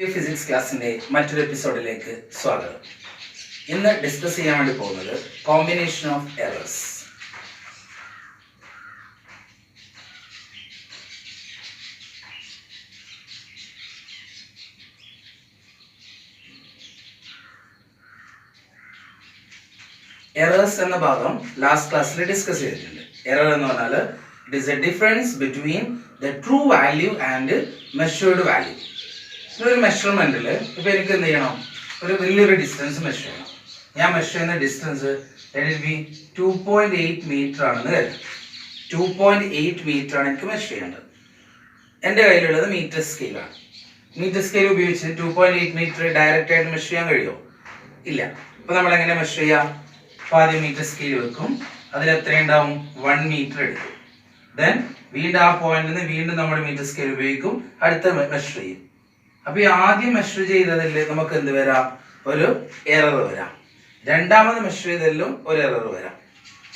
Physics ക്ലാസ്സിന്റെ മറ്റൊരു എപ്പിസോഡിലേക്ക് സ്വാഗതം. ഇന്ന് ഡിസ്കസ് ചെയ്യാൻ വേണ്ടി പോകുന്നത് കോമ്പിനേഷൻ ഓഫ് എറേഴ്സ്. എറേഴ്സ് എന്ന ഭാഗം ലാസ്റ്റ് ക്ലാസ്സിൽ ഡിസ്കസ് ചെയ്തിട്ടുണ്ട്. എറർ എന്ന് പറഞ്ഞാൽ it is A difference between the true value and measured value. ഒരു മെഷർമെന്റിൽ ഇപ്പൊ എനിക്ക് എന്ത് ചെയ്യണം, ഒരു വലിയൊരു ഡിസ്റ്റൻസ് മെഷർ ചെയ്യണം. ഞാൻ മെഷർ ചെയ്യുന്ന ഡിസ്റ്റൻസ് 2.8 മീറ്റർ ആണെന്ന് കരുതാം. 2.8 മീറ്റർ ആണ് എനിക്ക് മെഷർ ചെയ്യേണ്ടത്. എൻ്റെ കയ്യിലുള്ളത് മീറ്റർ സ്കെയിലാണ്. മീറ്റർ സ്കെയിൽ ഉപയോഗിച്ച് 2.8 മീറ്റർ ഡയറക്റ്റ് ആയിട്ട് മെഷർ ചെയ്യാൻ കഴിയുമോ? ഇല്ല. അപ്പൊ നമ്മൾ എങ്ങനെ മെഷർ ചെയ്യാം? ആദ്യം മീറ്റർ സ്കെയിൽ വെക്കും, അതിൽ എത്രയുണ്ടാവും? 1 മീറ്റർ എടുക്കും. ദെൻ വീണ്ടും ആ പോയിന്റിൽ നിന്ന് വീണ്ടും നമ്മൾ മീറ്റർ സ്കെയിൽ ഉപയോഗിക്കും, അടുത്ത മെഷർ ചെയ്യും. അപ്പൊ ഈ ആദ്യം മെഷർ ചെയ്തതിൽ നമുക്ക് എന്ത് വരാം? ഒരു എറർ വരാം. രണ്ടാമത് മെഷർ ചെയ്തതിലും ഒരു എറർ വരാം.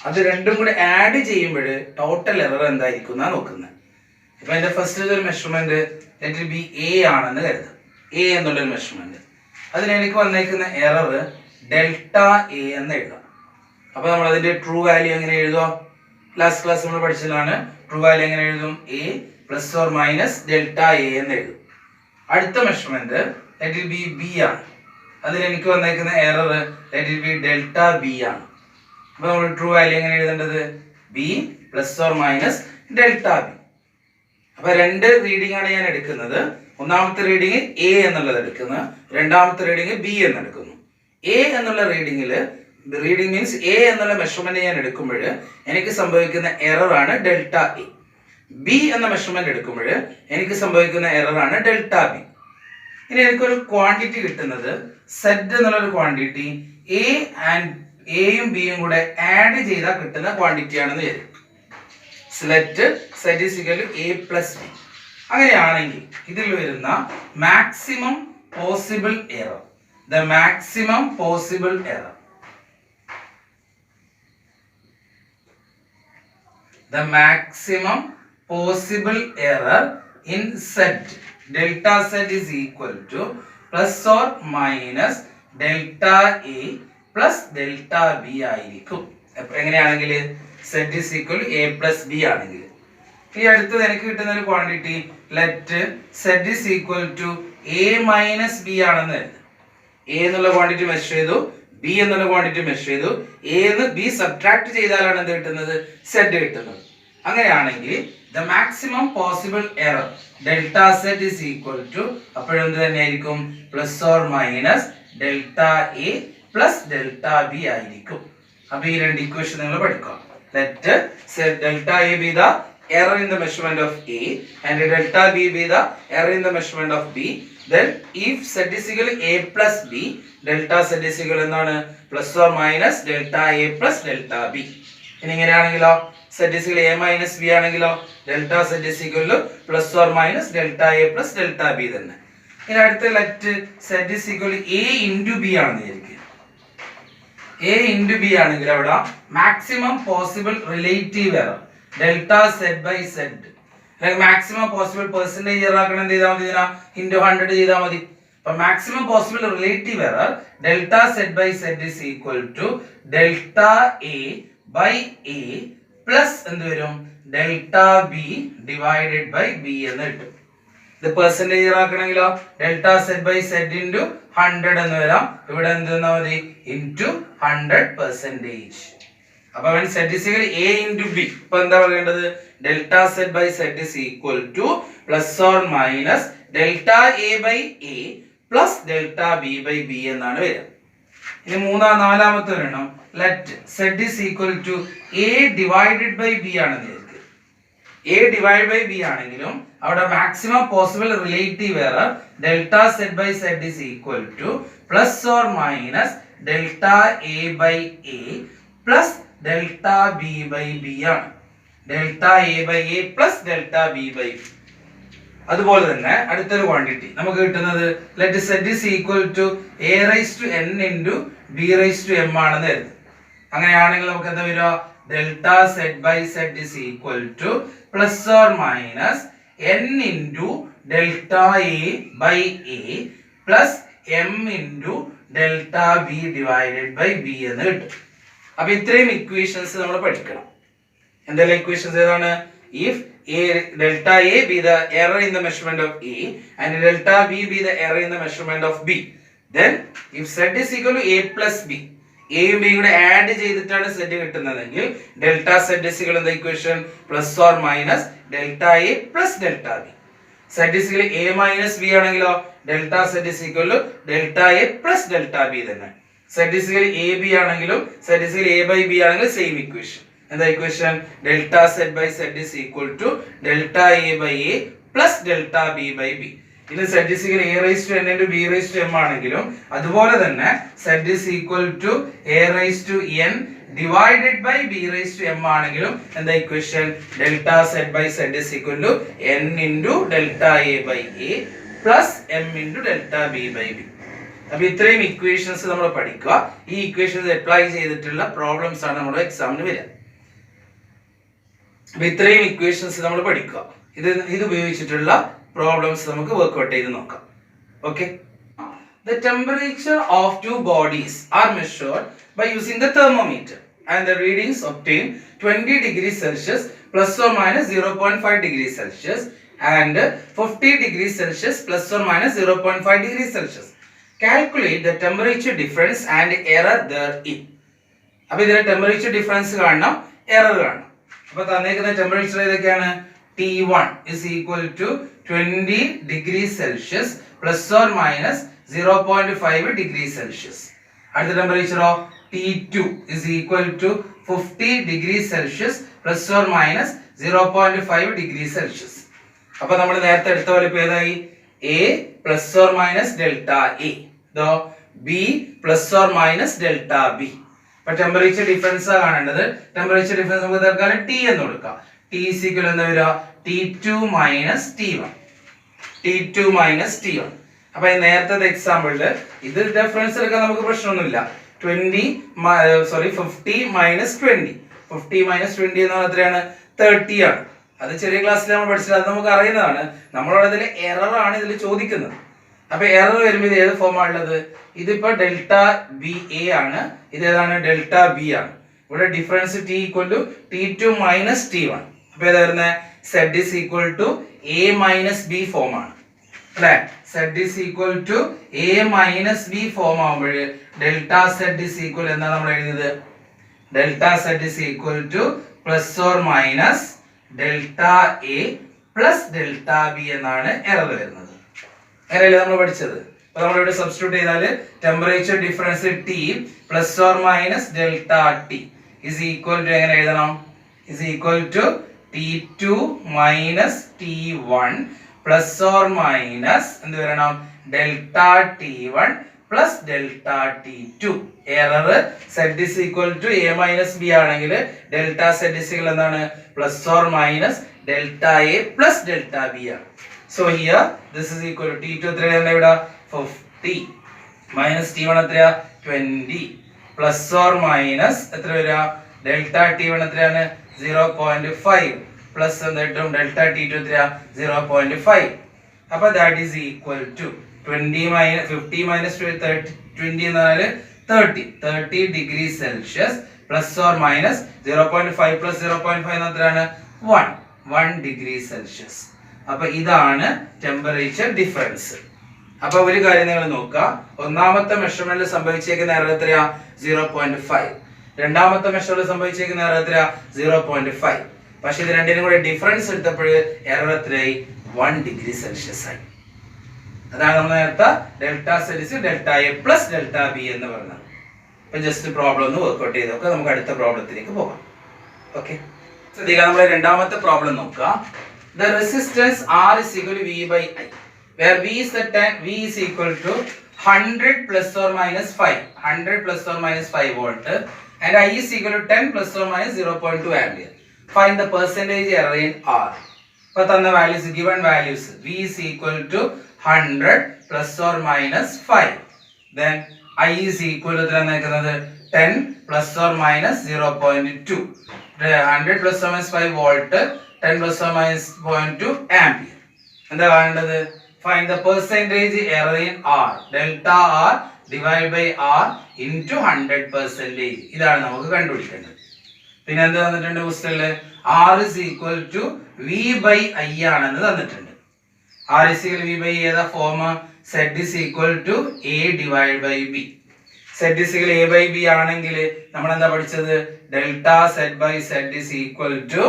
അത് രണ്ടും കൂടെ ആഡ് ചെയ്യുമ്പോൾ ടോട്ടൽ എറർ എന്തായിരിക്കും എന്നാ നോക്കുന്നത്. ഇപ്പൊ എന്റെ ഫസ്റ്റ് ഒരു മെഷർമെന്റ് ലെറ്റ് ബി എ ആണെന്ന് കരുതാം. എ എന്നുള്ളൊരു മെഷർമെന്റ്, അതിൽ എനിക്ക് വന്നേക്കുന്ന എറർ ഡെൽറ്റ എ എന്ന് എഴുതാം. അപ്പൊ നമ്മൾ അതിന്റെ ട്രൂ വാല്യൂ എങ്ങനെ എഴുതുക? ലാസ്റ്റ് ക്ലാസ് നമ്മൾ പഠിച്ചതാണ്. ട്രൂ വാല്യൂ എങ്ങനെ എഴുതും? A plus or minus delta A എന്ന് എഴുതും. അടുത്ത measurement let it be B ആണ്. അതിൽ എനിക്ക് വന്നേക്കുന്ന error let it be delta B ആണ്. അപ്പൊ നമ്മൾ ട്രൂ വാല്യൂ എങ്ങനെ എഴുതേണ്ടത്? B plus or minus delta B. അപ്പൊ രണ്ട് റീഡിംഗ് ആണ് ഞാൻ എടുക്കുന്നത്. ഒന്നാമത്തെ റീഡിങ് എ എന്നുള്ളത് എടുക്കുന്നത്, രണ്ടാമത്തെ റീഡിങ് ബി എന്ന് എടുക്കുന്നു. എ എന്നുള്ള റീഡിങ്ങില് മീൻസ് എ എന്നുള്ള മെഷർമെന്റ് ഞാൻ എടുക്കുമ്പോൾ എനിക്ക് സംഭവിക്കുന്ന എറർ ആണ് ഡെൽറ്റ എ. ബി എന്ന മെഷർമെന്റ് എടുക്കുമ്പോൾ എനിക്ക് സംഭവിക്കുന്ന എറർ ആണ് ഡെൽറ്റ ബി. ഇനി എനിക്കൊരു ക്വാണ്ടിറ്റി കിട്ടുന്നത് സെറ്റ് എന്നുള്ളൊരു ക്വാണ്ടിറ്റി എയും ബിയും കൂടെ ആഡ് ചെയ്താൽ കിട്ടുന്ന ക്വാണ്ടിറ്റി ആണെന്ന് വിചാരിക്കും. Set is equal to a plus b. അങ്ങനെയാണെങ്കിൽ ഇതിൽ വരുന്ന maximum possible error, the maximum possible error, the maximum possible error in set delta z is equal to plus or minus delta a plus delta b ആയിരിക്കും. എങ്ങനെയാണെങ്കിൽ z is equal to a plus b ആണെങ്കിൽ. ഈ അടുത്തത് എനിക്ക് കിട്ടുന്ന ഒരു quantity let z is equal to a minus b ആണെന്ന് കരുതുക. a എന്നുള്ള ക്വാണ്ടിറ്റി മെഷർ ചെയ്തു, ബി എന്നുള്ള ക്വാണ്ടിറ്റി മെഷർ ചെയ്തു. എ എന്ന് ബി സബ്ട്രാക്ട് ചെയ്താലാണ് എന്ത് കിട്ടുന്നത്? സെഡ് കിട്ടുന്നത്. അങ്ങനെയാണെങ്കിൽ the maximum possible error delta Z is equal to അപ്പോഴെന്ത് തന്നെയായിരിക്കും? Plus or minus delta A plus delta B ആയിരിക്കും. അപ്പൊ ഈ രണ്ട് ഇക്വേഷൻ നിങ്ങൾ പഠിക്കുക. Let delta A B the error in the measurement of A and delta B be the error in the measurement of B. Then if z is equal to A plus B, delta z is equal to plus or minus delta A plus delta B. ഇനി ഇങ്ങനെയാണെങ്കിലോ z is equal to A minus B ആണെങ്കിലോ delta z is equal to plus or minus delta A plus delta B തന്നെ. ഇനി അടുത്ത let z is equal to A into B ആണെന്ന് വിചാരിക്കുക. A into B ആണെങ്കിൽ അവിടെ maximum possible relative error delta Z by Z, maximum possible percentage error ആക്കണം. എന്ത് ചെയ്താൽ മതി? ഇൻറ്റു 100 ചെയ്താൽ മതി. അപ്പൊ maximum possible relative error delta Z by Z is equal to delta A by A plus എന്ത് വരും? Delta B divided by B എന്ന് കിട്ടും. ഇത് പെർസെന്റേജ് എറർ ആക്കണമെങ്കിലോ delta Z by Z into 100 എന്ന് വരാം. ഇവിടെ എന്ത് വന്നാൽ മതി? ഇൻറ്റു 100%. അപ്പൊ z is equal to a into b. ഇപ്പൊ എന്താ പറയേണ്ടത്? Delta Z by Z is equal to plus or minus delta A by A plus delta B by b എന്നാണ് വരിക. ഇനി നാലാമത്തെ ഒരെണ്ണം let z is equal to a divided by b ആണെന്ന് വിചാരിക്കുക. a divided by b ആണെങ്കിലും അവിടെ maximum possible relative error delta Z by Z is equal to plus or minus delta A by A plus delta B by B ആണ്. Delta A by A plus delta B by B. അതുപോലെ തന്നെ അടുത്തൊരു quantity നമുക്ക് കിട്ടുന്നത് let z is equal to a raised to n into b raised to m ആണെന്ന് കരുതുക. അങ്ങനെയാണെങ്കിൽ നമുക്ക് എന്താ വരിക? Delta Z by Z is equal to plus or minus n into delta A by A plus m into delta B divided by B എന്ന് കിട്ടും. അപ്പൊ ഇത്രയും ഇക്വേഷൻസ് നമ്മൾ പഠിക്കണം. എന്തെല്ലാം ഇക്വേഷൻസ് ഏതാണ്? If delta A be the error in the measurement of A and delta B be the error in the measurement of B, then if Z is equal to A plus B, A യും B കൂടെ add ചെയ്തിട്ടാണ് Z കിട്ടുന്നതെങ്കിൽ delta Z is equal to the equation plus or minus delta A plus delta B. Z is equal to A minus B ആണെങ്കിലോ delta Z is equal to delta A plus delta B തന്നെ. Z is equal to A B ആണെങ്കിലും Z is equal to A by B ആണെങ്കിലും same equation. എന്താ equation? Delta Z by Z is equal to delta A by A plus delta B by B. ഇത് Z is equal to A raised to n into B raised to m ആണെങ്കിലും അതുപോലെ തന്നെ Z is equal to A raised to n divided by B raised to m ആണെങ്കിലും എന്താ equation? Delta Z by Z is equal to n into delta A by A plus m into delta B by B. അപ്പോൾ ഇത്രയും equations നമ്മൾ പഠിക്കുക. ഈ equations apply ചെയ്തിട്ടുള്ള problems ആണ് നമ്മുടെ എക്സാമിന് വരിക. അപ്പോൾ ഇത്രയും ഇക്വേഷൻസ് നമ്മൾ പഠിക്കുക. ഇത് ഉപയോഗിച്ചിട്ടുള്ള പ്രോബ്ലംസ് നമുക്ക് വർക്ക്ഔട്ട് ചെയ്ത് നോക്കാം. Okay. The temperature of two bodies are measured by using the thermometer and the readings obtained 20 degrees Celsius plus or minus 0.5 degrees Celsius and 50 degrees Celsius plus or minus 0.5 degrees Celsius. Calculate the temperature difference and error therein. അപ്പോൾ ഇതിലെ temperature difference കാണണം, error കാണണം. അപ്പോൾ തന്നേക്കുന്ന temperature ഏതൊക്കെയാണ്? T1 is equal to 20 degrees Celsius plus or minus 0.5 degrees Celsius. അടുത്ത ടെമ്പറേച്ചറോ T2 is equal to 50 degrees Celsius plus or minus 0.5 degrees Celsius. അപ്പോൾ നമ്മൾ നേരത്തെ എടുത്ത പോലെ ഇപ്പോൾ ഏതായി? A plus or minus delta A, ദോ B plus or minus delta B. അപ്പോൾ ടെമ്പറേച്ചർ ഡിഫറൻസ് കാണേണ്ടത്. ടെമ്പറേച്ചർ ഡിഫറൻസ് നമുക്ക് തൽക്കാലം T എന്ന് കൊടുക്കാം. T is equal എന്താ വരിക? T2 minus T1. T2 minus T1. അപ്പോൾ നേരത്തെ എക്സാമ്പിളിൽ ഇത് ഡിഫറൻസ് എടുക്കാൻ നമുക്ക് പ്രശ്നമൊന്നുമില്ല. 50 minus 20. 50 minus 20 എന്ന് പറഞ്ഞാൽ എത്രയാണ്? 30 ആണ്. അത് ചെറിയ ക്ലാസ്സിൽ നമ്മൾ പഠിച്ചത്, അത് നമുക്ക് അറിയുന്നതാണ്. നമ്മളോട് ഇതിൽ എറർ ആണ് ഇതിൽ ചോദിക്കുന്നത്. അപ്പോൾ എറർ വരുമ്പോൾ ഇത് ഏത് ഫോമാണുള്ളത്? ഇതിപ്പോൾ ഡെൽറ്റ ബി എ ആണ്, ഇത് ഏതാണ്? ഡെൽറ്റ ബി ആണ്. ഇവിടെ difference T equal to T2 minus T1. അപ്പോൾ ഏതാ വരുന്നത്? Z is equal to A minus B form ആണ് അല്ലേ? Z is equal to A minus B form ആകുമ്പോൾ ഡെൽറ്റ Z is equal എന്താണ് നമ്മൾ എഴുതിയത്? Delta Z is equal to plus or minus delta A plus delta B എന്നാണ് error വരുന്നത്. അങ്ങനെയല്ലേ നമ്മൾ പഠിച്ചത്? അപ്പോൾ നമ്മളിവിടെ സബ്സ്റ്റിറ്റ്യൂട്ട് ചെയ്താൽ temperature difference T plus or minus delta T is equal to എങ്ങനെ എഴുതണം? is equal to T2 minus T1 plus or minus എന്ത് വരണം? Delta T1 plus delta T2. Error Z is equal to A minus B ആണെങ്കിൽ delta Z is equal എന്താണ്? plus or minus delta A plus delta B ആണ്. So here this is equal to T2 എത്രയാണ് ഇവിടെ? 50 minus T1 എത്രയാ? 20 plus or minus എത്ര വരിക? Delta T1 എത്രയാണ്? 0.5 plus എന്നിട്ടും ഡെൽറ്റ T2 എത്രയാ? 0.5. അപ്പോൾ that is equal to 20 minus 50 minus 20 എന്ന് പറഞ്ഞാൽ 30 degree Celsius plus or minus 0.5 plus 0.5 എന്ന് എത്രയാണ്? 1 degree Celsius. അപ്പോൾ ഇതാണ് ടെമ്പറേച്ചർ ഡിഫറൻസ്. അപ്പോൾ ഒരു കാര്യം നിങ്ങൾ നോക്കുക, ഒന്നാമത്തെ മെഷർമെന്റിൽ സംഭവിച്ചേക്കുന്ന എറർ എത്രയാ? 0.5. രണ്ടാമത്തെ മെഷറിൽ സംഭവിച്ചേക്കുന്ന എറർ എത്രയാ? 0.5. പക്ഷെ ഇത് രണ്ടിനും കൂടെ ഡിഫറൻസ് എടുത്തപ്പോൾ എറർ എത്രയായി? 1 degree Celsius ആയി. അതാണ് നമ്മൾ നേരത്തെ ഡെൽറ്റ സെൽസിയസ് delta A plus delta B എന്ന് പറഞ്ഞത്. അപ്പൊ ജസ്റ്റ് പ്രോബ്ലം ഒന്ന് വർക്ക്ഔട്ട് ചെയ്തൊക്കെ നമുക്ക് അടുത്ത പ്രോബ്ലത്തിലേക്ക് പോകാം. ഓക്കെ, ശ്രദ്ധിക്കുക. നമ്മൾ രണ്ടാമത്തെ പ്രോബ്ലം നോക്കുക. The resistance R is equal to V by I, where V is the 10, V is equal to 100 plus or minus 5, 100 plus or minus 5 volt, and I is equal to 10 plus or minus 0.2 ampere. Find the percentage error in R. But on the values, given values, V is equal to 100 plus or minus 5. Then I is equal to 10 plus or minus 0.2. 100 plus or minus 5 volt, 10 plus or minus 0.2 ampere. എന്താ കാണേണ്ടത്? Find the percentage error in R. Delta R divided by R into 100%. ഇതാണ് നമുക്ക് കണ്ടുപിടിക്കേണ്ടത്. പിന്നെ എന്ത് തന്നിട്ടുണ്ട് ക്വസ്റ്റ്യനില്? R is equal to V by I ആണെന്ന് തന്നിട്ടുണ്ട്. R is equal to V by ഏതാ form? Z is equal to A divided by B. Z is equal to A by B ആണെങ്കിൽ നമ്മൾ എന്താ പഠിച്ചത്? Delta Z by Z is equal to,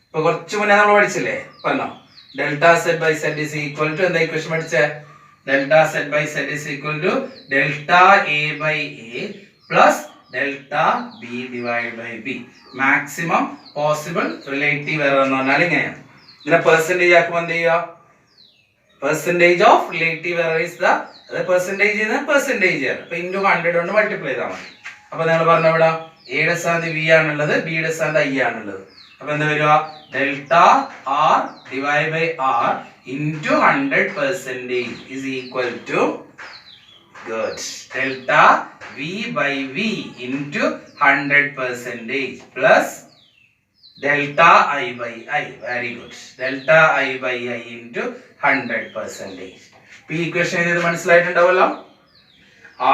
ഇപ്പൊ കുറച്ച് മുന്നേ നമ്മൾ പഠിച്ചില്ലേ? പറഞ്ഞോ, delta Z by Z is equal to എന്താ ഇക്വേഷൻ പഠിച്ചേ? Delta Z by Z is equal to delta A by A plus delta B divided by B. Maximum possible relative error എന്ന് പറഞ്ഞാൽ ഇങ്ങനെയാണ്. ഇതിനെ പെർസെന്റേജ് ആക്കുമ്പോൾ എന്ത് ചെയ്യുക? Percentage of relative error is the percentage percentage error. അപ്പൊ into 100 കൊണ്ട് multiply ചെയ്താൽ മതി. അപ്പൊ നിങ്ങൾ പറഞ്ഞ ഇവിടെ എയുടെ സ്ഥാനത്ത് V ആണുള്ളത്, ബിയുടെ സ്ഥാനത്ത് I ആണുള്ളത്. അപ്പൊ എന്താ വരിക? Delta R divide by R into 100% is equal to good delta V by V into 100% plus delta I by I. Very good. Delta I by I into 100%. ഈ ഇക്വേഷൻ ഇത് മനസ്സിലായിട്ടുണ്ടാവല്ലോ.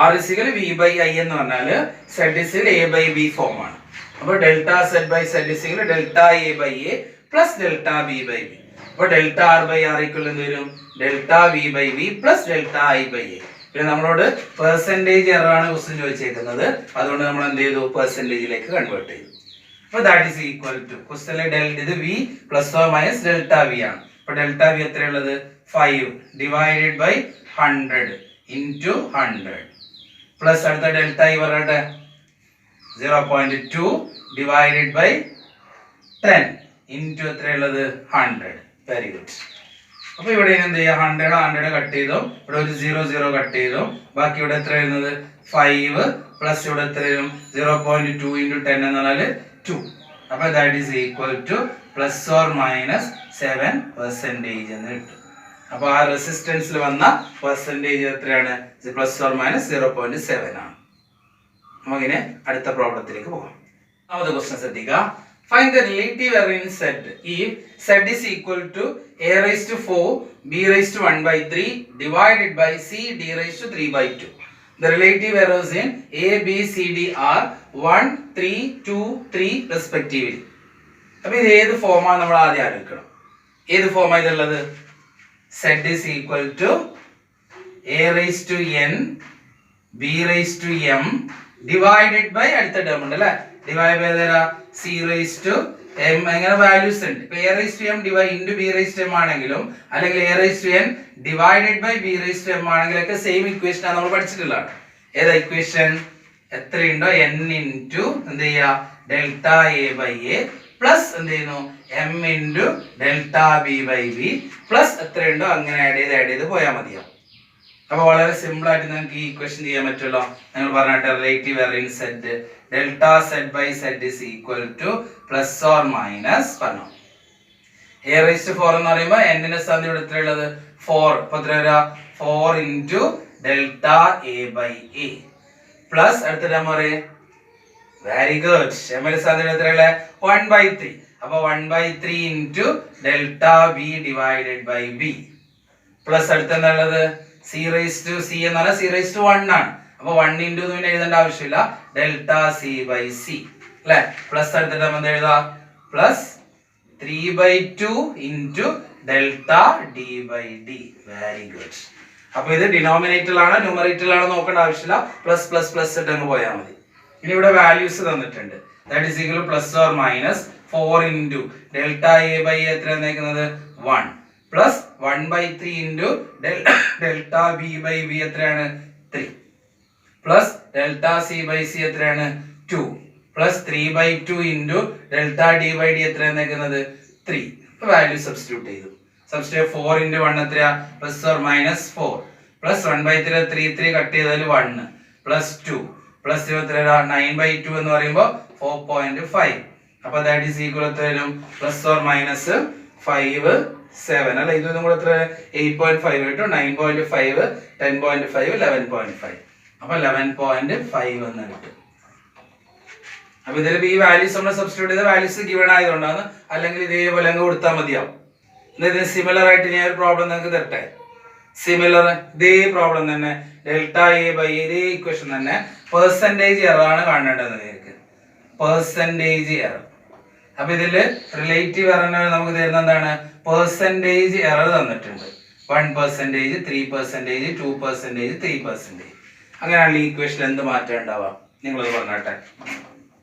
R is equal to V by I എന്ന് പറഞ്ഞാൽ Z is equal to A by B form ആണ്. അപ്പോൾ delta Z by Z is equal to delta A by A plus delta B by B. അപ്പോൾ delta R by R equal എന്ത് വരും? Delta V by V plus delta I by A. പിന്നെ നമ്മളോട് percentage error ആണ് question ചോദിച്ചേക്കുന്നത്. അതുകൊണ്ട് നമ്മൾ എന്ത് ചെയ്തു? പെർസെന്റേജിലേക്ക് കൺവേർട്ട് ചെയ്തു. അപ്പോൾ that is equal to ക്വസ്റ്റ്യനിലെ ഡെൽറ്റ ഇത് V plus or minus delta V ആണ്. അപ്പോൾ ഡെൽറ്റ V എത്രയുള്ളത്? 5 divided by 100 into 100 plus അടുത്ത ഡെൽറ്റ I പറയട്ടെ 0.2 divided by 10 into എത്രയുള്ളത്? 100. Very good. അപ്പോൾ ഇവിടെ എന്ത് ചെയ്യുക? 100 കട്ട് ചെയ്തു, ഇവിടെ ഒരു 0 കട്ട് ചെയ്തു, ബാക്കി ഇവിടെ എത്ര വരുന്നത്? 5 പ്ലസ് ഇവിടെ എത്ര വരും? 0.2 into 10 എന്ന് പറഞ്ഞാൽ 2. അപ്പോൾ that is equal to plus or minus 7% എന്ന് കിട്ടും. അപ്പോൾ ആ റെസിസ്റ്റൻസിൽ വന്ന പെർസെന്റേജ് എത്രയാണ്? പ്ലസ് ഓർ മൈനസ് 0.7 ആണ്. നമുക്കിനെ അടുത്ത പ്രോബ്ലത്തിലേക്ക് പോകാം. അത് ക്വസ്റ്റ്യൻ ശ്രദ്ധിക്കുക. Find the relative error in Z if Z is equal to A raised to 4 B raised to 1 by 3 divided by C D raised to 3 by 2. The relative errors in A, B, C, D are 1, 3, 2, 3 respectively. അപ്പോൾ ഇത് ഏത് ഫോമാണ് നമ്മൾ ആദ്യം ആലോചിക്കണം. ഏത് ഫോമാണ് ഇതുള്ളത്? Z is equal to A raised to N B raised to M divided by അടുത്ത ടേം ഉണ്ട് അല്ലേ? ഡിവൈഡ് ബൈ തരാ C raised to M. അങ്ങനെ വാല്യൂസ് ഉണ്ട്. ഇപ്പൊ A raised to M divide into B raised to M ആണെങ്കിലും അല്ലെങ്കിൽ A raised to N divided by B raised to M ആണെങ്കിലൊക്കെ സെയിം ഇക്വേഷൻ ആണ് നമ്മൾ പഠിച്ചിട്ടുള്ളതാണ്. ഏതാ ഇക്വേഷൻ? എത്രയുണ്ടോ N ഇൻറ്റു എന്ത് ചെയ്യുക? Delta A by A plus എന്ത് ചെയ്യുന്നു? M into delta B by B plus എത്രയുണ്ടോ അങ്ങനെ ആഡ് ചെയ്ത് പോയാൽ മതിയാവും. അപ്പോൾ വളരെ സിമ്പിൾ ആയിട്ട് നിങ്ങൾക്ക് ഈ ഇക്വേഷൻ ചെയ്യാൻ പറ്റുമല്ലോ. നിങ്ങൾ പറഞ്ഞിട്ട് relative error in set delta Z by Z is equal to plus or minus പറഞ്ഞു. A raised to 4 എന്ന് പറയുമ്പോൾ n ന്റെ സ്ഥാനത്ത് ഇവിടെ എത്രയുള്ളത്? 4. അപ്പോൾ എത്ര വരിക? 4 into delta A by A plus അടുത്ത ടേം പറയേ. Very good. M ന്റെ സ്ഥാനത്ത് എത്രയുള്ളത്? 1 by 3. അപ്പോൾ 1 by 3 into delta B divided by B plus അടുത്ത എന്താ ഉള്ളത്? C raised to C എന്ന് പറഞ്ഞാൽ C raised to 1 ആണ്. അപ്പോൾ 1 into ഒന്നും എഴുതേണ്ട ആവശ്യമില്ല. ഡെൽറ്റ C by C അല്ലേ? പ്ലസ് അടുത്തിട്ട് നമ്മൾ എഴുതാ plus 3 by 2 into delta D by D. Very good. അപ്പോൾ ഇത് ഡിനോമിനേറ്ററിലാണ് ന്യൂമറേറ്ററിലാണ് നോക്കേണ്ട ആവശ്യമില്ല. പ്ലസ് പ്ലസ് പ്ലസ് ഇട്ട് അങ്ങ് പോയാൽ മതി. ഇനി ഇവിടെ വാല്യൂസ് തന്നിട്ടുണ്ട്. That is equal to plus or minus 4 into delta A by A എത്ര തന്നേക്കുന്നത്? 1 plus 1 by 3 into delta B by B എത്രയാണ്? 3 plus delta C by C എത്രയാണ്? 2 plus 3 by 2 into delta D by D എത്ര തന്നേക്കുന്നത്? 3. ഇപ്പോൾ value substitute ചെയ്തു. Substitute 4 into 1 എത്രയാ? Plus or minus 4 plus 1 by 3 cut ചെയ്താൽ 1 plus 2 plus 9 by 2 എന്ന് പറയുമ്പോൾ 4.5. അപ്പോൾ ദാറ്റ് ഈസ് ഈക്വൽ എത്ര വരും? പ്ലസ് ഓർ മൈനസ് 5 7 അല്ല, ഇതൊന്നും കൂടെ എത്ര? 8.5 കിട്ടും. 9.5 10.5 11.5. അപ്പോൾ 11.5 എന്ന് കിട്ടും. അപ്പൊ ഇതിൽ ഈ വാല്യൂസ് നമ്മൾ സബ്സ്റ്റിറ്റ്യൂട്ട് ചെയ്ത വാല്യൂസ് ഗിവൺ ആയതുകൊണ്ടാണ്, അല്ലെങ്കിൽ ഇതേപോലെ അങ്ങ് കൊടുത്താൽ മതിയാവും. ഇതിന് സിമിലർ ആയിട്ട് ഞാൻ ഒരു പ്രോബ്ലം നിങ്ങൾക്ക് തരട്ടെ. സിമിലർ ഇതേ പ്രോബ്ലം തന്നെ, ഡെൽറ്റ എ ബൈ ഇതേ ഇക്വേഷൻ തന്നെ, പെർസെന്റേജ് എറർ ആണ് കാണേണ്ടത് നിങ്ങൾക്ക്. Percentage error. അപ്പൊ ഇതില് റിലേറ്റീവ് എററിന് നമുക്ക് തരുന്ന എന്താണ്? പെർസെന്റേജ് എറർ തന്നിട്ടുണ്ട്. 1%, 3%, 2%, 3%. അങ്ങനെയാണെങ്കിൽ ഈ ഇക്വേഷൻ എന്ത് മാറ്റം ഉണ്ടാവാം? നിങ്ങളത് പറഞ്ഞാട്ടെ.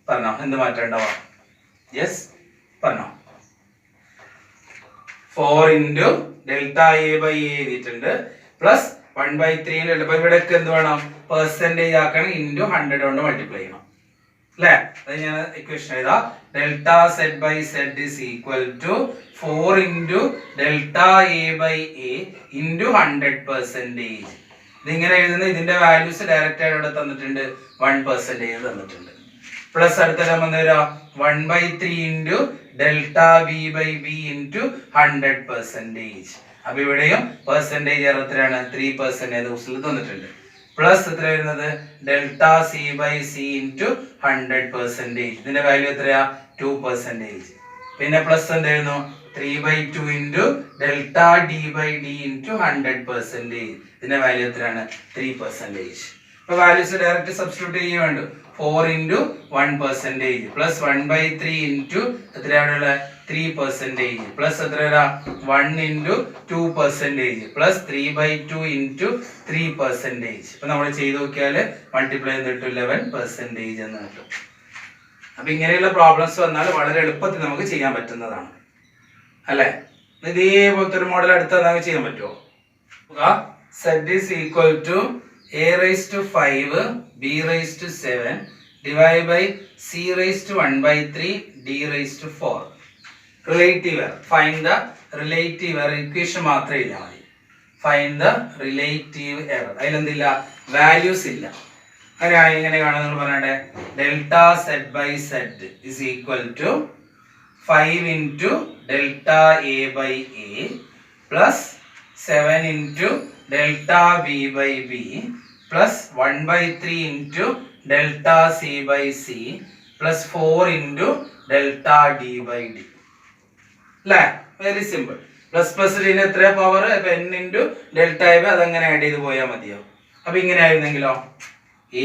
പറഞ്ഞോ, എന്ത് മാറ്റം ഉണ്ടാവാം? യെസ്, പറഞ്ഞോ. 4 into delta A by a എഴുതിയിട്ടുണ്ട്, പ്ലസ് 1/3. അപ്പൊ ഇവിടെ എന്ത് വേണം? പെർസെന്റേജ് ആക്കണം, ഇൻറ്റു 100 കൊണ്ട് മൾട്ടിപ്ലൈ ചെയ്യണം അല്ലേ? അത് ഞാൻ ഇക്വേഷൻ എഴുതാം. Delta Z by Z is equal to 4 into delta A by a into 100%. ഇതിങ്ങനെ എഴുതുന്ന ഇതിന്റെ വാല്യൂസ് ഡയറക്റ്റ് ആയിട്ട് ഇവിടെ തന്നിട്ടുണ്ട്, 1% തന്നിട്ടുണ്ട്. പ്ലസ് അടുത്ത വന്നു വരാം 1/3 into delta B by b into 100%. അപ്പൊ ഇവിടെയും പെർസെന്റേജ് എത്രയാണ്? 3% ക്വസ്റ്റിൽ തന്നിട്ടുണ്ട്. പ്ലസ് എത്ര വരുന്നത്? Delta C by c into 100%. ഇതിന്റെ വാല്യൂ എത്രയാ? 2%. പിന്നെ പ്ലസ് എന്തായിരുന്നു? 3/2 into delta D by d into 100%. ഇതിന്റെ വാല്യൂ എത്രയാണ്? 3%. അപ്പൊ വാല്യൂസ് ഡയറക്റ്റ് സബ്സ്റ്റിറ്റ്യൂട്ട് ചെയ്യാൻ വേണ്ടു. 4 into 1% പ്ലസ് 1/3 into എത്രയാണുള്ള? 3%. പ്ലസ് എത്ര 1 into 2% പ്ലസ് 3/2 into 3%. ഇപ്പൊ നമ്മൾ ചെയ്ത് നോക്കിയാൽ മൾട്ടിപ്ലൈ ചെയ്തിട്ട് 11% എന്ന് കിട്ടും. അപ്പൊ ഇങ്ങനെയുള്ള പ്രോബ്ലംസ് വന്നാൽ വളരെ എളുപ്പത്തിൽ നമുക്ക് ചെയ്യാൻ പറ്റുന്നതാണ് അല്ലെ? ഇതേപോലത്തെ ഒരു മോഡൽ അടുത്ത നമുക്ക് ചെയ്യാൻ പറ്റുമോ? Z is equal to a raised to 5 b raised to 7 divided by c raised to 1/3 d raised to 4. Relative error. Find the relative error. Equation മാത്രമേ എഴുതിയാൽ മതി. Find the relative error. അതിലെന്തില്ല? വാല്യൂസ് ഇല്ല. അങ്ങനെയാണ് എങ്ങനെ കാണാൻ നിങ്ങൾ പറയണ്ടേ? Delta Z by Z is equal to 5 into delta A by A plus 7 into delta B by B plus 1/3 into delta C by C plus 4 into delta D by D അല്ലേ? Very simple. Plus plus എത്ര power? അപ്പൊ n into delta A by അതങ്ങനെ add ചെയ്ത് പോയാൽ മതിയോ? അപ്പൊ ഇങ്ങനെ ആയിരുന്നെങ്കിലോ?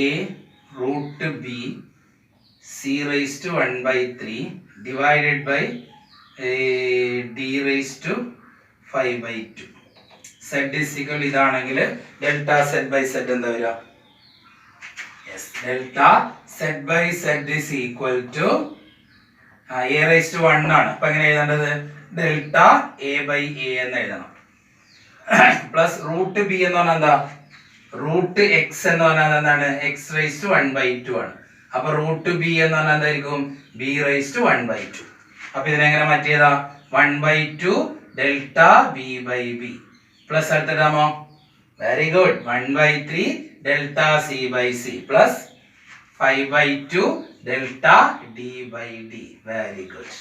a root b c raised to 1/3 divided by d raised to 5/2. z is equal ഇതാണെങ്കിൽ ഡെൽറ്റ z by z എന്താ വരിക? Yes, delta z by z is equal to a raised to 1 ആണ്. അപ്പൊ എങ്ങനെ എഴുതേണ്ടത്? ഡെൽറ്റ a by a എന്ന് എഴുതണം. Plus root B എന്ന് പറഞ്ഞാൽ എന്താ? റൂട്ട് എക്സ് എന്ന് പറഞ്ഞാൽ എന്താണ്? എക്സ് റേസ് ടു 1/2 ആണ്. അപ്പൊ റൂട്ട് ബി എന്ന് പറഞ്ഞാൽ എന്തായിരിക്കും? B raise to 1/2. അപ്പൊ ഇതിനെങ്ങനെ മാറ്റിയതാ? 1/2 delta B by B plus അടുത്തിടാമോ? Very good. 1/3 delta C by C plus 5/2 delta D by D. Very good.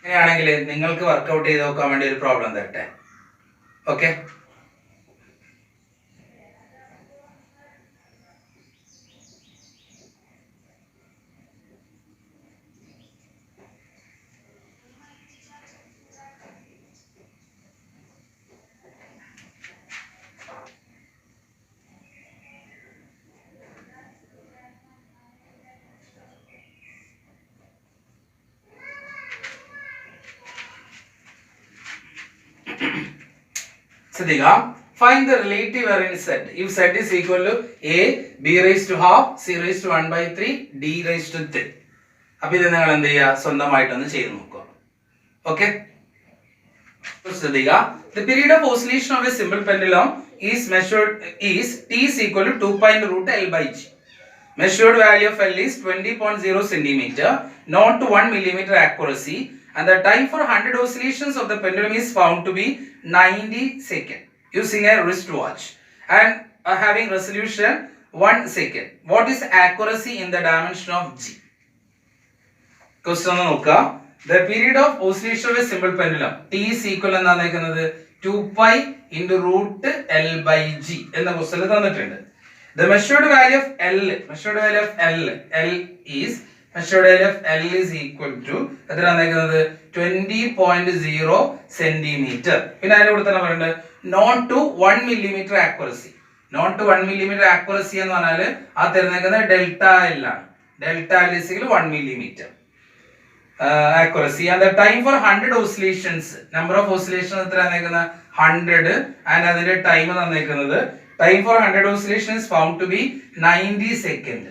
അങ്ങനെയാണെങ്കിൽ നിങ്ങൾക്ക് വർക്ക്ഔട്ട് ചെയ്ത് നോക്കാൻ വേണ്ടി ഒരു പ്രോബ്ലം തരട്ടെ. Okay, find the relative error in z if z is equal to a b raised to half c raised to 1/3 d raised to 3. അപ്പോൾ ഇത് നിങ്ങൾ എന്ത് ചെയ്യുക? സ്വന്തമായിട്ടൊന്ന് ചെയ്തു നോക്കുക. ഓക്കെ, ശ്രദ്ധിക്കുക. The period of oscillation of a simple pendulum is measured is t is equal to 2.√L/g. Measured value of L is 20.0 centimeter, not to 1 millimeter accuracy, and the time for 100 oscillations of the pendulum is found to be 90 seconds using a wristwatch and having resolution 1 second. What is accuracy in the dimension of g? Question നോക്കുക. The period of oscillation of a simple pendulum t is equal എന്നാണ് നിൽക്കുന്നത് 2 into root L/g എന്ന ക്വസ്റ്റ്യനിൽ തന്നിട്ടുണ്ട്. The measured value of L is measured area of L is equal to എത്ര തന്നേക്കുന്നത് 20.0 centimetre. പിന്നെ അതിന്റെ കൂടെ തന്നെ പറയുന്നത് note to 1 millimetre accuracy. Note to 1 millimetre accuracy എന്ന് പറഞ്ഞാൽ ആ തരുന്നേക്കുന്നത് ഡെൽറ്റ എൽ ആണ്. Delta l is equal to 1 millimeter accuracy. And the time for 100 oscillations, number of oscillations എത്ര തന്നേക്കുന്നത് 100 and അതിന്റെ time തന്നേക്കുന്നത് time for 100 oscillation is found to be 90 second.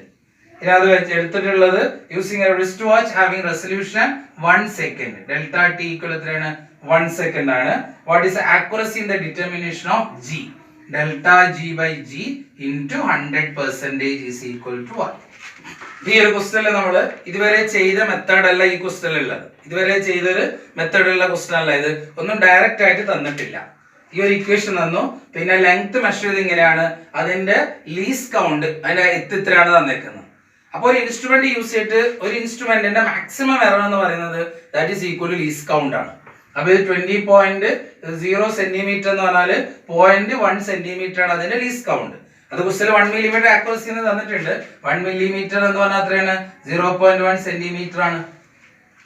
ഇനി അത് വെച്ച് എടുത്തിട്ടുള്ളത് using a wristwatch having resolution 1 second. Delta t equal എത്രയാണ് 1 second ആണ്. What is the accuracy in the determination of G? Delta G by G into 100% is equal to what? ഈ ഒരു ക്വസ്റ്റ്യനിൽ നമ്മൾ ഇതുവരെ ചെയ്ത മെത്തേഡ് അല്ല ഈ ക്വസ്റ്റ്യനിൽ ഉള്ളത്. ഇതുവരെ ചെയ്തൊരു മെത്തേഡുള്ള ക്വസ്റ്റ്യൻ അല്ല ഇത്. ഒന്നും ഡയറക്റ്റ് ആയിട്ട് തന്നിട്ടില്ല. ഈ ഒരു ഇക്വേഷൻ തന്നു. പിന്നെ ലെങ്ത് മെഷർ ചെയ്ത് ഇങ്ങനെയാണ്. അതിന്റെ ലീസ്റ്റ് കൗണ്ട് അതിന്റെ എത്രയാണ് തന്നേക്കുന്നത്. അപ്പോൾ ഒരു ഇൻസ്ട്രുമെന്റ് യൂസ് ചെയ്തിട്ട് ഒരു ഇൻസ്ട്രുമെന്റിന്റെ മാക്സിമം എറർ എന്ന് പറയുന്നത് that is equal to least count ആണ്. അപ്പൊ ഇത് 20.0 സെന്റിമീറ്റർ എന്ന് പറഞ്ഞാൽ 0.1 സെന്റിമീറ്റർ ആണ് അതിന്റെ ലീസ്റ്റ് കൗണ്ട്. അത് ക്വസ്റ്റ്യൻ 1 മില്ലിമീറ്റർ ആക്യുറസി എന്ന് തന്നിട്ടുണ്ട്. 1 മില്ലിമീറ്റർ എന്ന് പറഞ്ഞാൽ എത്രയാണ് 0.1 സെന്റിമീറ്റർ ആണ്.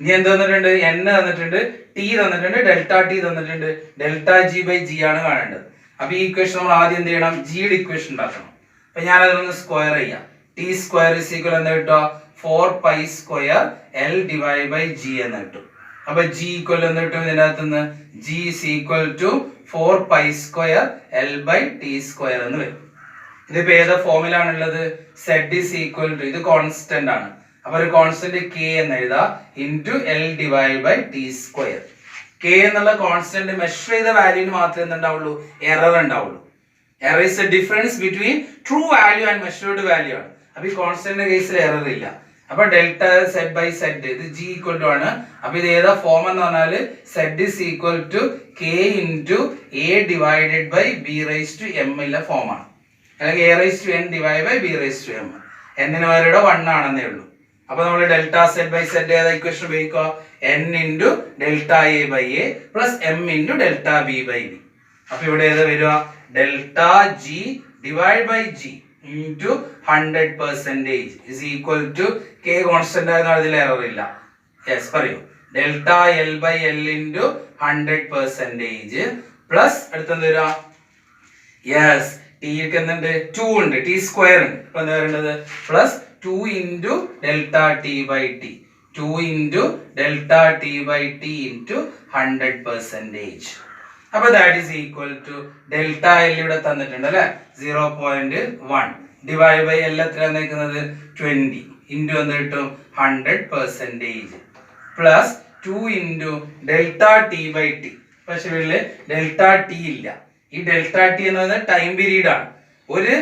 ഇനി എന്ത് തന്നിട്ടുണ്ട്? n തന്നിട്ടുണ്ട്, t തന്നിട്ടുണ്ട്, ഡെൽറ്റ ടി തന്നിട്ടുണ്ട്. ഡെൽറ്റ ജി ബൈ ജി ആണ് കാണേണ്ടത്. അപ്പൊ ഈ ഇക്വേഷൻ നമ്മൾ ആദ്യം എന്ത് ചെയ്യണം? ജിയുടെ ഇക്വേഷൻ ഉണ്ടാക്കണം. അപ്പൊ ഞാൻ അതൊന്ന് സ്ക്വയർ ചെയ്യാം. ടി സ്ക്വയർ ഇസ് ഈക്വൽ എന്ന് കിട്ടുക 4 pi square L divide by G എന്ന് കിട്ടും. അപ്പൊ ജി ഈക്വൽ എന്ന് കിട്ടും ഇതിനകത്ത് നിന്ന് G is equal to 4 pi square L by T square എന്ന് വരും. ഇതിപ്പോ ഏത് ഫോമിലാണുള്ളത്? സെഡ് ഇസ് ഈക്വൽ ടു, ഇത് കോൺസ്റ്റന്റ് ആണ്. അപ്പൊ ഒരു കോൺസ്റ്റന്റ് കെ എന്ന് എഴുതാ into L divide by T square. K എന്നുള്ള കോൺസ്റ്റന്റ് മെഷർ ചെയ്ത വാല്യൂന് മാത്രമേ എന്തുണ്ടാവുള്ളൂ? എറർ ഉണ്ടാവുള്ളൂ. Error is a difference between true value and measured value ആണ്. അപ്പൊ ഈ കോൺസ്റ്റന്റ് കേസിൽ എറർ ഇല്ല. അപ്പൊ ഡെൽറ്റ സെഡ് ബൈ സെഡ് ഇത് ജി ഈക്വൽ ടു ആണ്. അപ്പൊ ഇത് ഏതാ ഫോം എന്ന് പറഞ്ഞാൽ Z is equal to K into A divided by B raise to M ഉള്ള ഫോമാണ്. അല്ലെങ്കിൽ A raise to N divide by B raise to M. എന്നിന് വരെ 1 ആണെന്നേ ഉള്ളൂ. അപ്പൊ നമ്മൾ ഡെൽറ്റ സെഡ് ബൈ സെഡ് ഏതാ ഇക്വേഷൻ ഉപയോഗിക്കുക? n into delta A by A plus M into delta B by B. അപ്പൊ ഇവിടെ ഏതാ വരിക? Delta G divide by G into 100% is equal to K constant ആയതുകൊണ്ട് അതിൽ എറർ ഇല്ല. യെസ് പറയൂ. Delta L by L into 100% plus അടുത്തെന്ത് വരിക? യെസ് ടിക്ക് എന്തുണ്ട്? 2 ഉണ്ട്, ടി സ്ക്വയർ ഉണ്ട്. ഇപ്പൊ എന്താ വരേണ്ടത്? Plus 2 into delta t by t. 2 into delta t by t into 100%. അപ്പൊ that is equal to delta l ഇവിടെ തന്നിട്ടുണ്ട് അല്ലെ 0.1 ഡിവൈഡ് ബൈ എൽ എത്ര നിൽക്കുന്നത് 20 ഇൻറ്റു എന്ത് കിട്ടും 100% plus 2 into delta t by t. പക്ഷെ ഇവിടെ ഡെൽറ്റ ടി ഇല്ല. ഈ ഡെൽറ്റ ടി എന്ന് പറയുന്നത് ടൈം പീരീഡ് ആണ്. ഒരു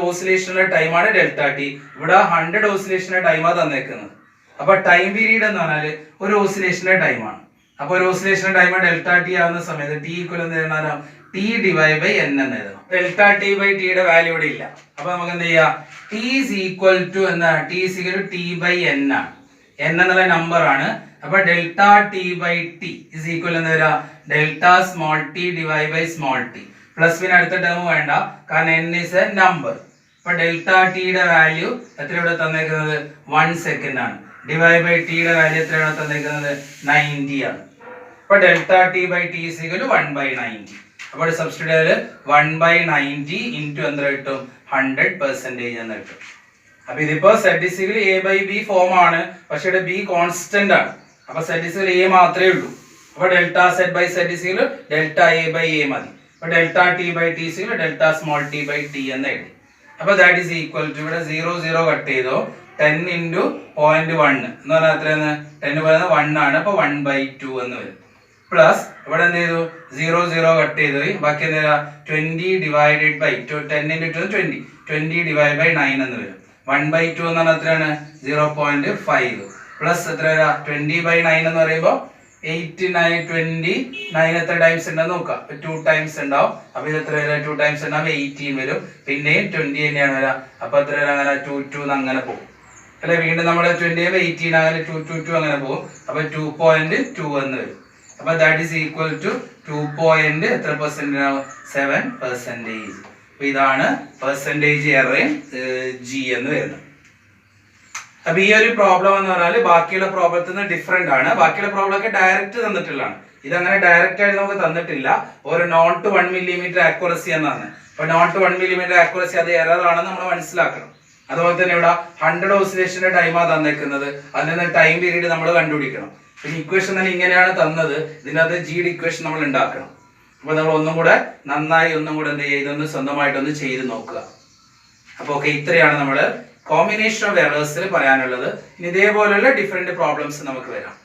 ഓസിലേഷനുള്ള ടൈമാണ് ഡെൽറ്റ ടി. ഇവിടെ 100 ഓസിലേഷന്റെ ടൈമാണ് തന്നേക്കുന്നത്. അപ്പൊ ടൈം പീരീഡ് എന്ന് പറഞ്ഞാൽ ഒരു ഓസിലേഷന്റെ ടൈമാണ്. അപ്പൊ ഒരു ഓസിലേഷന്റെ ടൈം ഡെൽറ്റ ടി ആവുന്ന സമയത്ത് ടി ഈക്വൽ എന്ന് എഴുതാം ടി ഡിവൈഡ് ബൈ എൻ എന്ന് എഴുതണം. ഡെൽറ്റ ടി ബൈ ടിയുടെ വാല്യൂ ഇവിടെ ഇല്ല. അപ്പൊ നമുക്ക് എന്ത് ചെയ്യാം? ടി ഈസ് ഈക്വൽ ടു എന്താ? T is equal to t by n ആണ്. എൻ എന്നുള്ള നമ്പർ ആണ്. അപ്പൊ delta t by t is equal എന്ന് വരാം delta small t divide by small t. Plus പിന്നെ അടുത്ത ടേം വേണ്ട, കാരണം n is a number. അപ്പൊ ഡെൽറ്റ ടിയുടെ വാല്യൂ എത്ര ഇവിടെ തന്നേക്കുന്നത് 1 സെക്കൻഡ് ആണ്. ഡിവൈഡ് ബൈ ടിയുടെ വാല്യൂ എത്രയാണ് തന്നേക്കുന്നത് 90 ആണ്. അപ്പൊ delta t by t is equal to 1/90. അപ്പോൾ സബ്സ്റ്റിറ്റ്യൂട്ട് 1/90 ഇൻറ്റു എന്താ കിട്ടും 100% എന്ന് കിട്ടും. അപ്പൊ ഇതിപ്പോ z is equal a by b form ആണ്. പക്ഷെ ഇവിടെ ബി കോൺസ്റ്റന്റ് ആണ്. അപ്പൊ സെഡ് ഇസ് ഈക്വൽ എ മാത്രമേ ഉള്ളൂ. അപ്പൊ delta Z by Z is equal delta A by a മതി. അപ്പൊ delta t by t is equal delta small t by t എന്ന് എഴുതി. അപ്പൊ ദാറ്റ് ഈസ് ഈക്വൽ ടു ഇവിടെ 0 കട്ട് ചെയ്തോ 10 ഇൻറ്റു 0.1 എന്ന് പറഞ്ഞാൽ എത്രയാണ് 10 പറയുന്നത് 1 ആണ്. അപ്പൊ 1/2 എന്ന് വരും. പ്ലസ് ഇവിടെ എന്ത് ചെയ്തു 0 കട്ട് ചെയ്തു ബാക്കി എന്താ 20 divided by 10 into 20 divide by 9 എന്ന് വരും. 1/2 എന്ന് പറഞ്ഞാൽ എത്രയാണ് 0.5 പ്ലസ് എത്ര 20/9 എന്ന് പറയുമ്പോൾ 8 9 20 9 എത്ര ടൈംസ് ഉണ്ടെന്ന് നോക്കാം. 2 ടൈംസ് ഉണ്ടാവും. അപ്പൊ ഇത് എത്ര വരാം 2 ടൈംസ് ഉണ്ടാവും 18 വരും. പിന്നെയും 20 തന്നെയാണ് വരാം. അപ്പൊ എത്ര അങ്ങനെ 2 അങ്ങനെ പോകും അല്ലെ. വീണ്ടും നമ്മുടെ 20 18 അങ്ങനെ 2 അങ്ങനെ പോകും. അപ്പൊ 2.2 എന്ന് വരും. അപ്പൊ ദാറ്റ് ഈസ് ഈക്വൽ ടു 2. എത്ര പെർസെന്റ് 7%. അപ്പൊ ഇതാണ് പെർസെന്റേജ് എറർ ജി എന്ന് വരുന്നത്. അപ്പൊ ഈ ഒരു പ്രോബ്ലം എന്ന് പറഞ്ഞാൽ ബാക്കിയുള്ള പ്രോബ്ലത്തിൽ നിന്ന് ഡിഫറെന്റ് ആണ്. ബാക്കിയുള്ള പ്രോബ്ലം ഒക്കെ ഡയറക്റ്റ് തന്നിട്ടുള്ളതാണ്. ഇതങ്ങനെ ഡയറക്റ്റ് ആയിട്ട് നമുക്ക് തന്നിട്ടില്ല. ഒരു നോൺ ടു 1 മില്ലിമീറ്റർ ആക്യുറസി എന്നാണ്. അപ്പൊ നോൺ ടു 1 മില്ലിമീറ്റർ ആക്യുറസി അത് എറർ ആണെന്ന് നമ്മൾ മനസ്സിലാക്കണം. അതുപോലെ തന്നെ ഇവിടെ 100 ഓസിലേഷന്റെ ടൈമാണ് തന്നേക്കുന്നത്. അതിൽ നിന്ന് ടൈം പീരീഡ് നമ്മൾ കണ്ടുപിടിക്കണം. പിന്നെ ഇക്വേഷൻ തന്നെ ഇങ്ങനെയാണ് തന്നത്. ഇതിനകത്ത് ജിയുടെ ഇക്വേഷൻ നമ്മൾ ഉണ്ടാക്കണം. അപ്പൊ നമ്മൾ ഒന്നും കൂടെ നന്നായി ഒന്നും കൂടെ എന്ത് ചെയ്യുക, ഇതൊന്ന് സ്വന്തമായിട്ടൊന്ന് ചെയ്ത് നോക്കുക. അപ്പൊ ഓക്കെ, ഇത്രയാണ് നമ്മൾ കോമ്പിനേഷൻ ഓഫ് എറേഴ്സിൽ പറയാനുള്ളത്. ഇനി ഇതേപോലെയുള്ള ഡിഫറെന്റ് പ്രോബ്ലംസ് നമുക്ക് വരാം.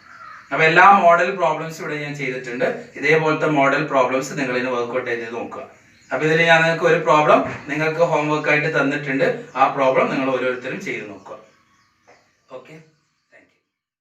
അപ്പൊ എല്ലാ മോഡൽ പ്രോബ്ലംസും ഇവിടെ ഞാൻ ചെയ്തിട്ടുണ്ട്. ഇതേപോലത്തെ മോഡൽ പ്രോബ്ലംസ് നിങ്ങൾ ഇതിന് വർക്ക്ഔട്ട് ചെയ്ത് നോക്കുക. അപ്പൊ ഇതിൽ ഞാൻ നിങ്ങൾക്ക് ഒരു പ്രോബ്ലം നിങ്ങൾക്ക് ഹോംവർക്ക് ആയിട്ട് തന്നിട്ടുണ്ട്. ആ പ്രോബ്ലം നിങ്ങൾ ഓരോരുത്തരും ചെയ്ത് നോക്കുക. ഓക്കെ.